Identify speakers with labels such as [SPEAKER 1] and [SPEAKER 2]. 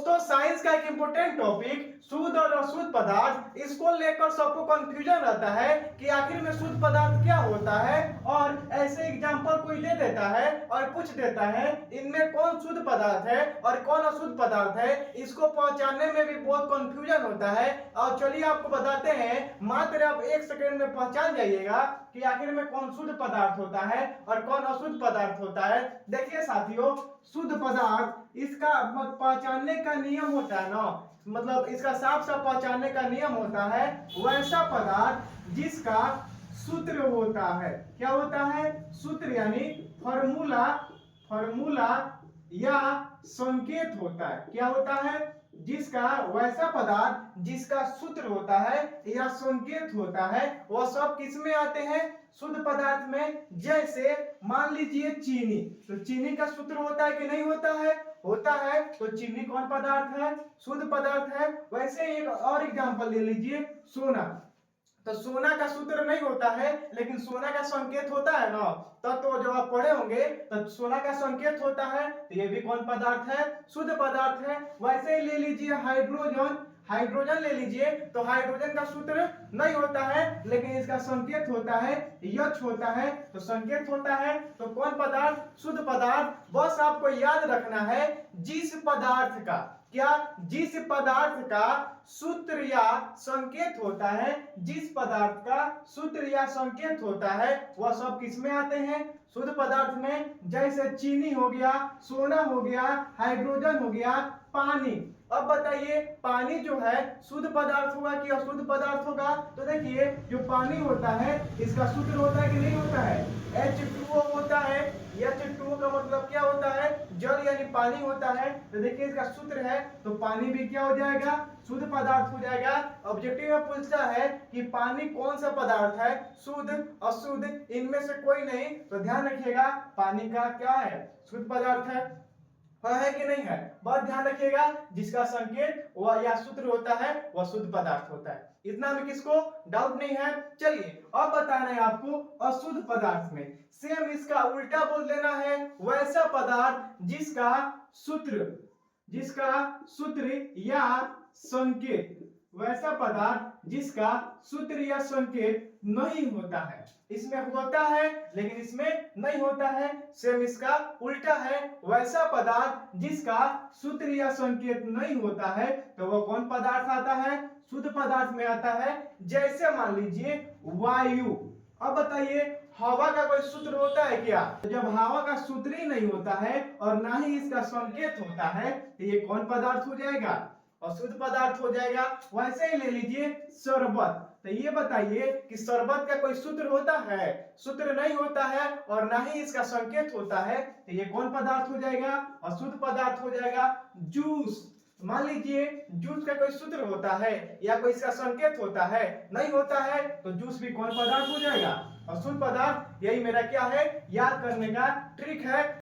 [SPEAKER 1] दोस्तों साइंस का एक इंपॉर्टेंट टॉपिक शुद्ध और अशुद्ध पदार्थ, इसको लेकर सबको कंफ्यूजन रहता है कि आखिर में शुद्ध पदार्थ क्या होता है। और ऐसे एग्जांपल कोई दे देता है और पूछ देता है इनमें कौन शुद्ध पदार्थ है और कौन अशुद्ध पदार्थ है। इसको पहचानने में भी बहुत कंफ्यूजन होता है। और चलिए आपको बताते हैं, मात्र आप 1 सेकंड में पहचान जाइएगा कि आखिर में कौन शुद्ध पदार्थ होता है और कौन अशुद्ध पदार्थ होता है। देखिए साथियों, शुद्ध पदार्थ इसका पहचानने का नियम होता है ना, मतलब इसका साफ साफ पहचानने का नियम होता है वैसा पदार्थ जिसका सूत्र होता है। क्या होता है? सूत्र यानी फॉर्मूला, फॉर्मूला या संकेत होता है। क्या होता है? जिसका वैसा पदार्थ जिसका सूत्र होता है या संकेत होता है, वह सब किस में आते हैं? शुद्ध पदार्थ में। जैसे मान लीजिए चीनी, तो चीनी का सूत्र होता है कि नहीं होता है? होता है। तो चीनी कौन पदार्थ है? शुद्ध पदार्थ है। वैसे एक और एग्जांपल ले लीजिए, सोना। तो सोना का सूत्र नहीं होता है, लेकिन सोना का संकेत होता है ना। तो जब आप पढ़े होंगे तो सोना का संकेत होता है, तो ये भी कौन पदार्थ है? शुद्ध पदार्थ है। वैसे ही ले लीजिए हाइड्रोजन, हाइड्रोजन ले लीजिए, तो हाइड्रोजन का सूत्र नहीं होता है, लेकिन इसका संकेत होता है H होता है, तो संकेत होता है। तो कौन पदार्थ? शुद्ध पदार्थ। बस आपको याद रखना है जिस पदार्थ का, क्या? जिस पदार्थ का सूत्र या संकेत होता है, जिस पदार्थ का सूत्र या संकेत होता है, वह सब किस में आते हैं? शुद्ध पदार्थ में। जैसे चीनी हो गया, सोना हो गया, हाइड्रोजन हो गया, पानी। अब बताइए पानी जो है शुद्ध पदार्थ होगा कि अशुद्ध पदार्थ होगा? तो देखिए जो पानी होता है इसका सूत्र होता है कि नहीं होता है? H2O होता है। H2O का मतलब क्या होता है? जल यानी पानी होता है। तो देखिए इसका सूत्र है, तो पानी भी क्या हो जाएगा? शुद्ध पदार्थ हो जाएगा। ऑब्जेक्टिव में पूछता है कि पानी कौन सा पदार्थ है, शुद्ध अशुद्ध, इनमें से कोई नहीं। तो ध्यान रखिएगा पानी का क्या है? शुद्ध पदार्थ है कि नहीं है? बहुत ध्यान रखिएगा, जिसका संकेत वह या सूत्र होता है वह शुद्ध पदार्थ होता है। इतना में किसको डाउट नहीं है? चलिए अब बताना है आपको अशुद्ध पदार्थ में। सेम इसका उल्टा बोल देना है, वैसा पदार्थ जिसका सूत्र, जिसका सूत्र या संकेत, वैसा पदार्थ जिसका सूत्र या संकेत नहीं होता है। इसमें होता है लेकिन इसमें नहीं होता है। सेम इसका उल्टा है, वैसा पदार्थ जिसका सूत्र या संकेत नहीं होता है, तो वह कौन पदार्थ आता है? शुद्ध पदार्थ में आता है। जैसे मान लीजिए वायु। अब बताइए हवा का कोई सूत्र होता है क्या? तो जब हवा का सूत्र ही नहीं होता है और ना ही इसका संकेत होता है, तो ये कौन पदार्थ हो जाएगा? अशुद्ध पदार्थ हो जाएगा। वैसे ही ले लीजिए शरबत। तो ये बताइए कि शरबत का कोई सूत्र होता है? सूत्र नहीं होता है और ना ही इसका संकेत होता है, तो ये कौन पदार्थ हो जाएगा? अशुद्ध पदार्थ हो जाएगा। जूस, मान लीजिए जूस का कोई सूत्र होता है या कोई इसका संकेत होता है? नहीं होता है, तो जूस भी कौन पदार्थ हो जाएगा? अशुद्ध पदार्थ। यही मेरा क्या है, याद करने का ट्रिक है।